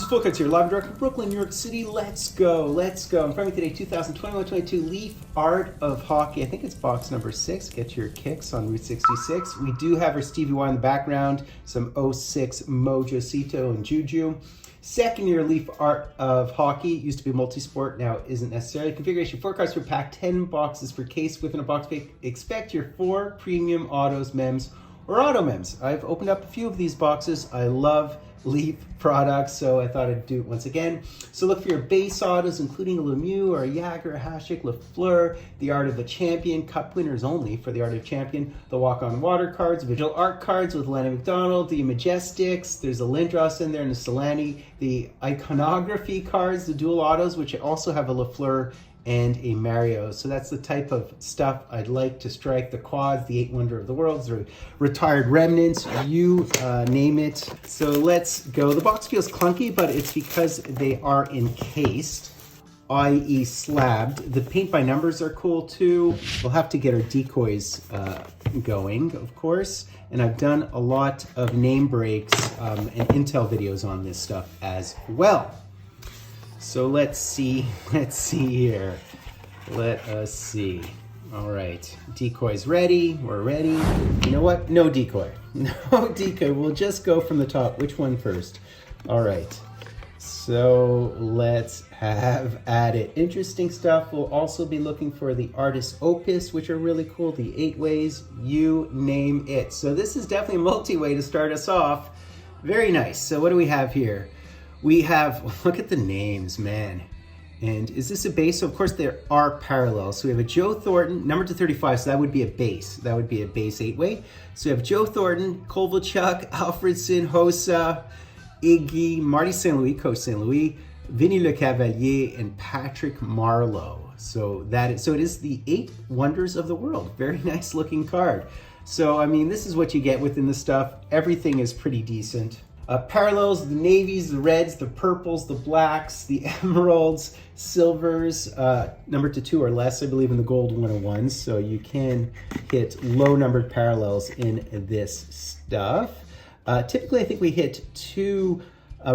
Fultoncards here, live and direct from Brooklyn, New York City. Let's go, let's go. In front of me today, 2021-22 Leaf Art of Hockey. I think it's box number 6. Get your kicks on Route 66. We do have our Stevie Y in the background, some 06 Mojo Cito and Juju. Second year Leaf Art of Hockey. Used to be multi-sport, now isn't necessarily. Configuration: 4 cards per pack, 10 boxes per case. Within a box pick, expect your 4 premium autos, mems, or auto mems. I've opened up a few of these boxes. I love Leaf products, so I thought I'd do it once again. So look for your base autos, including a Lemieux or a Jagger, a Hasek, Lafleur, the Art of the Champion, Cup winners only for the Art of Champion, the Walk-On Water cards, Visual Art cards with Lennon McDonald, the Majestics, there's a Lindros in there and a Solani, the Iconography cards, the dual autos, which also have a Lafleur and a Mario. So that's the type of stuff I'd like to strike. The quads, the 8 Wonder of the Worlds, the retired remnants, you name it. So let's go. The box feels clunky, but it's because they are encased, i.e. slabbed. The paint by numbers are cool too. We'll have to get our decoys going, of course. And I've done a lot of name breaks and intel videos on this stuff as well. So let's see here. Let us see. All right, decoy's ready, we're ready. You know what, no decoy, no decoy. We'll just go from the top. Which one first? All right, so let's have at it. Interesting stuff. We'll also be looking for the Artist Opus, which are really cool, the 8 ways, you name it. So this is definitely a multi-way to start us off. Very nice. So what do we have here? We have, look at the names, man. And is this a base? So of course there are parallels. So we have a Joe Thornton, number to 35, so that would be a base. That would be a base 8-way. So we have Joe Thornton, Kovalchuk, Alfredson, Hossa, Iggy, Marty St. Louis, Coach St. Louis, Vincent Lecavalier, and Patrick Marleau. So it is the 8 Wonders of the World. Very nice looking card. So I mean, this is what you get within the stuff. Everything is pretty decent. Parallels, the navies, the reds, the purples, the blacks, the emeralds, silvers, number to 2 or less, I believe, in the gold 101s. So you can hit low numbered parallels in this stuff. Typically, I think we hit 2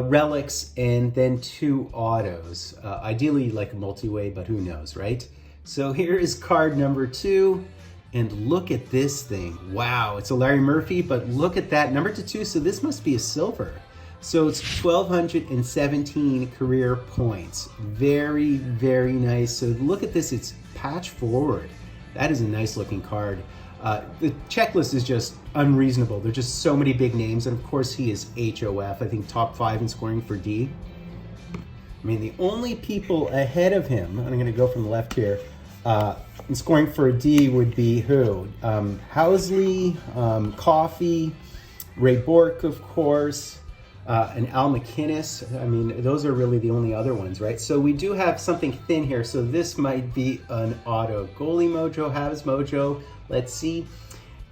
relics and then 2 autos. Ideally like a multi-way, but who knows, right? So here is card number 2. And look at this thing. Wow, it's a Larry Murphy, but look at that, number to 2, so this must be a silver. So it's 1,217 career points. Very, very nice. So look at this, it's patch forward. That is a nice looking card. The checklist is just unreasonable. There's just so many big names, and of course he is HOF, I think top 5 in scoring for D. I mean, the only people ahead of him, I'm gonna go from the left here, and scoring for a D would be who? Housley, Coffey, Ray Bork, of course, and Al McInnes. I mean, those are really the only other ones, right? So we do have something thin here. So this might be an auto. Goalie Mojo, Habs Mojo. Let's see.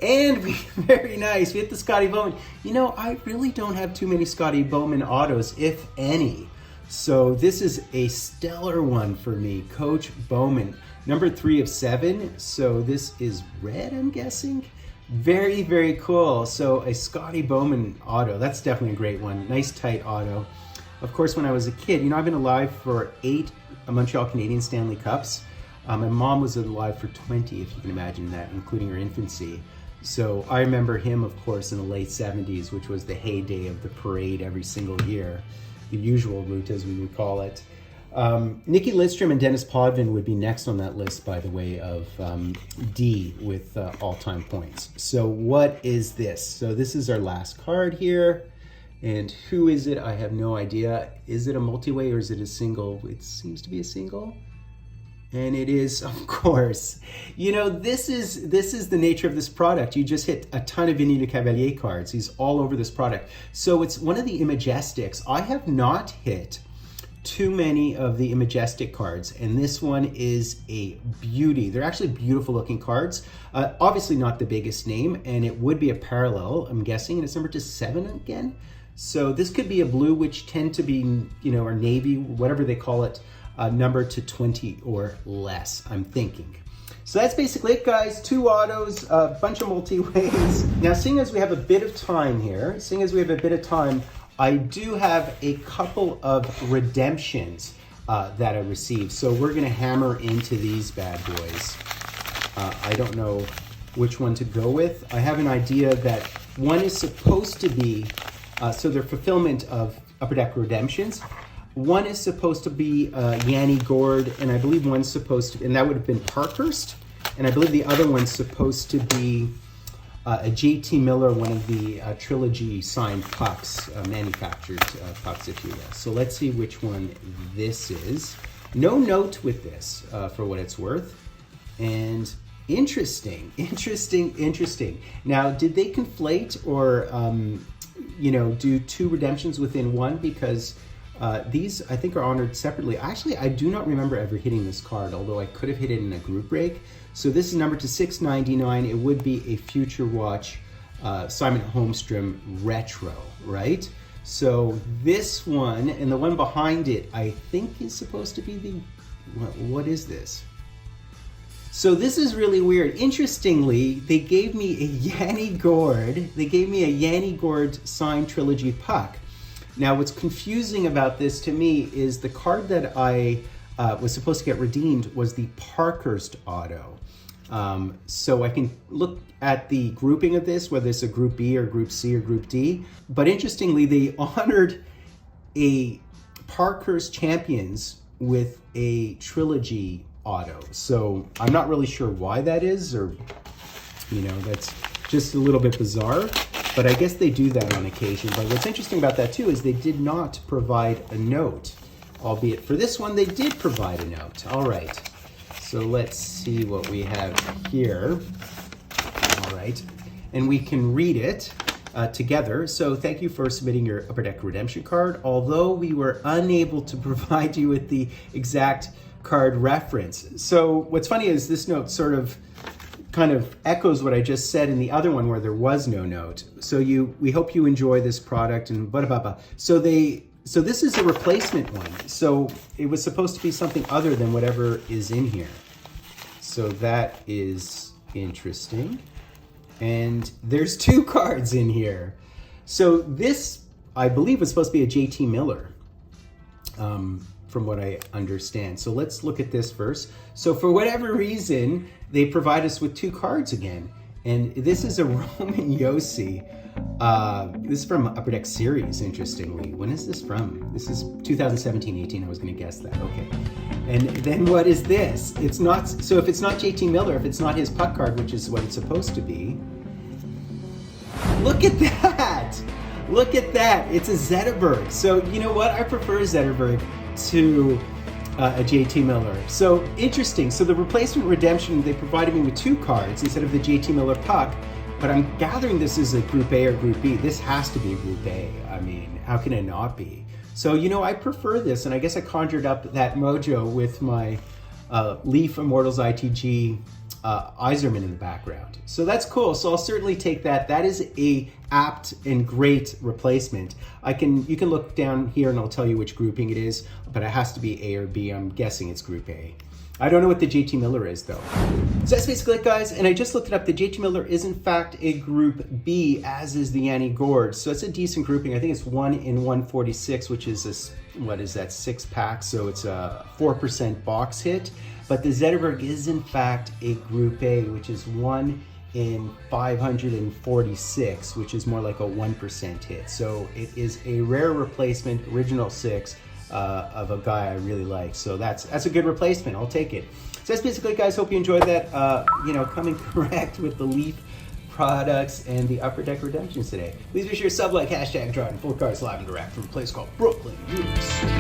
And very nice. We hit the Scotty Bowman. You know, I really don't have too many Scotty Bowman autos, if any. So this is a stellar one for me. Coach Bowman. Number 3 of 7, so this is red, I'm guessing. Very, very cool. So a Scotty Bowman auto, that's definitely a great one. Nice tight auto. Of course, when I was a kid, you know, I've been alive for 8 Montreal Canadiens Stanley Cups. My mom was alive for 20, if you can imagine that, including her infancy. So I remember him, of course, in the late 70s, which was the heyday of the parade every single year. The usual route, as we would call it. Nicky Lidstrom and Dennis Potvin would be next on that list, by the way, of D with all-time points. So what is this? So this is our last card here. And who is it? I have no idea. Is it a multi-way or is it a single? It seems to be a single. And it is, of course. You know, this is the nature of this product. You just hit a ton of Vincent Lecavalier cards. He's all over this product. So it's one of the Majestics. I have not hit too many of the Majestic cards, and this one is a beauty. They're actually beautiful looking cards. Obviously not the biggest name, and it would be a parallel, I'm guessing, and it's number to 7 again. So this could be a blue, which tend to be, you know, or navy, whatever they call it, number to 20 or less, I'm thinking. So that's basically it, guys. 2 autos, a bunch of multi-ways. Now, seeing as we have a bit of time here, I do have a couple of redemptions that I received. So we're gonna hammer into these bad boys. I don't know which one to go with. I have an idea that one is supposed to be, so they're fulfillment of Upper Deck redemptions. One is supposed to be Yanni Gord, and I believe one's supposed to, and that would have been Parkhurst, and I believe the other one's supposed to be a JT Miller, one of the Trilogy signed pucks, manufactured pucks, if you will. So let's see which one this is. No note with this, for what it's worth. And interesting. Now, did they conflate or, do two redemptions within one? Because these, I think, are honored separately. Actually, I do not remember ever hitting this card, although I could have hit it in a group break. So this is numbered to 699. It would be a Future Watch Simon Holmstrom Retro, right? So this one, and the one behind it, I think is supposed to be the, what is this? So this is really weird. Interestingly, they gave me a Yanni Gord. They gave me a Yanni Gord signed Trilogy puck. Now, what's confusing about this to me is the card that I was supposed to get redeemed was the Parkhurst auto. So I can look at the grouping of this, whether it's a Group B or Group C or Group D. But interestingly, they honored a Parkhurst Champions with a Trilogy auto. So I'm not really sure why that is, or, that's just a little bit bizarre. But I guess they do that on occasion. But what's interesting about that too is they did not provide a note, albeit for this one they did provide a note. All right, so let's see what we have here. All right, and we can read it together. So thank you for submitting your Upper Deck redemption card. Although we were unable to provide you with the exact card reference. So what's funny is this note sort of kind of echoes what I just said in the other one where there was no note. So we hope you enjoy this product and blah, blah, blah. So this is a replacement one. So it was supposed to be something other than whatever is in here. So that is interesting. And there's two cards in here. So this, I believe, was supposed to be a JT Miller, from what I understand. So let's look at this first. So for whatever reason, they provide us with two cards again. And this is a Roman Yossi. This is from Upper Deck Series, interestingly. When is this from? This is 2017-18, I was gonna guess that, okay. And then what is this? It's not, so if it's not JT Miller, if it's not his puck card, which is what it's supposed to be, look at that! Look at that, it's a Zetterberg. So you know what, I prefer Zetterberg to a JT Miller. So interesting. So the replacement redemption, they provided me with two cards instead of the JT Miller puck, but I'm gathering this is a Group A or Group B. This has to be a Group A. I mean, how can it not be? So, I prefer this, and I guess I conjured up that mojo with my Leaf Immortals ITG Iserman in the background. So that's cool. So I'll certainly take that. That is a apt and great replacement. You can look down here and I'll tell you which grouping it is, but it has to be A or B. I'm guessing it's Group A. I don't know what the JT Miller is though. So that's basically it, guys. And I just looked it up. The JT Miller is in fact a Group B, as is the Yanni Gord. So it's a decent grouping. I think it's 1 in 146, which is what is that, 6-pack? So it's a 4% box hit. But the Zetterberg is in fact a Group A, which is 1 in 546, which is more like a 1% hit. So it is a rare replacement, original 6, of a guy I really like. So that's a good replacement. I'll take it. So that's basically it, guys. Hope you enjoyed that. Coming correct with the Leaf products and the Upper Deck redemptions today. Please be sure to sub, like, hashtag Drawing Fultoncards live and direct from a place called Brooklyn, New York City.